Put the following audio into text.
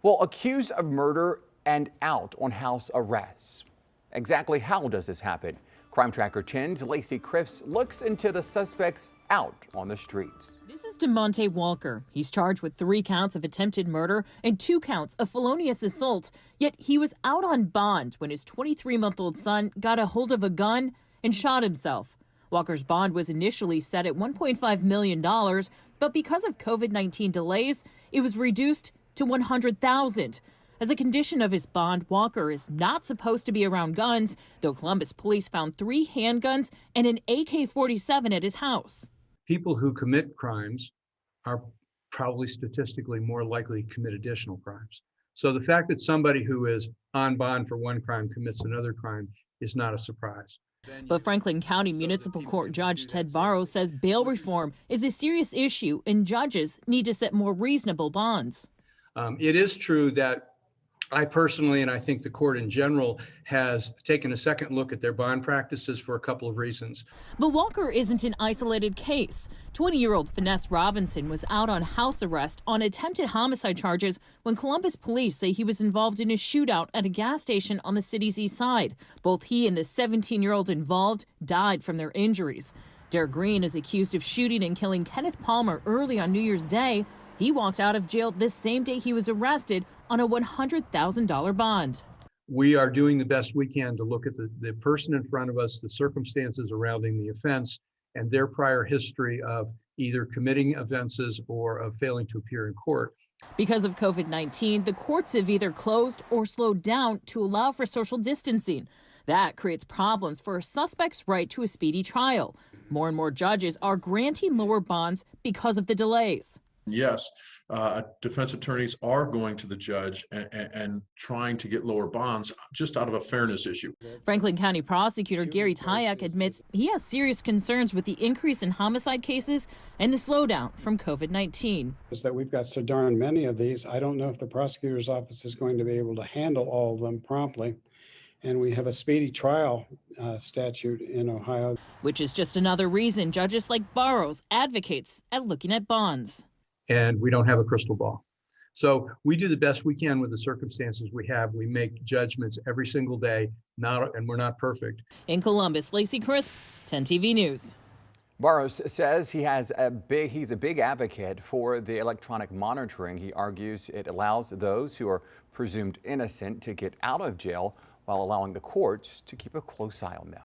Well, accused of murder and out on house arrest. Exactly how does this happen? Crime Tracker 10's Lacey Cripps looks into the suspects out on the streets. This is DeMonte Walker. He's charged with 3 counts of attempted murder and 2 counts of felonious assault. Yet he was out on bond when his 23-month-old son got a hold of a gun and shot himself. Walker's bond was initially set at $1.5 million, but because of COVID-19 delays, it was reduced to $100,000. As a condition of his bond, Walker is not supposed to be around guns, though Columbus police found 3 handguns and an AK-47 at his house. People who commit crimes are probably statistically more likely to commit additional crimes. So the fact that somebody who is on bond for one crime commits another crime is not a surprise. But Franklin County Municipal Court Judge Ted Barrows says bail reform is a serious issue and judges need to set more reasonable bonds. It is true that I personally, and I think the court in general, has taken a second look at their bond practices for a couple of reasons. But Walker isn't an isolated case. 20-year-old Finesse Robinson was out on house arrest on attempted homicide charges when Columbus police say he was involved in a shootout at a gas station on the city's east side. Both he and the 17-year-old involved died from their injuries. Derek Green is accused of shooting and killing Kenneth Palmer early on New Year's Day. He walked out of jail this same day he was arrested on a $100,000 bond. We are doing the best we can to look at the person in front of us, the circumstances surrounding the offense, and their prior history of either committing offenses or of failing to appear in court. Because of COVID-19, the courts have either closed or slowed down to allow for social distancing. That creates problems for a suspect's right to a speedy trial. More and more judges are granting lower bonds because of the delays. Yes, defense attorneys are going to the judge and trying to get lower bonds just out of a fairness issue. Franklin County Prosecutor Gary Tyack admits he has serious concerns with the increase in homicide cases and the slowdown from COVID-19. Is that we've got so darn many of these. I don't know if the prosecutor's office is going to be able to handle all of them promptly. And we have a speedy trial statute in Ohio. Which is just another reason judges like Barrows advocates at looking at bonds. And we don't have a crystal ball. So we do the best we can with the circumstances we have. We make judgments every single day, and we're not perfect. In Columbus, Lacey Cripps, 10 TV News. Barrows says he's a big advocate for the electronic monitoring. He argues it allows those who are presumed innocent to get out of jail while allowing the courts to keep a close eye on them.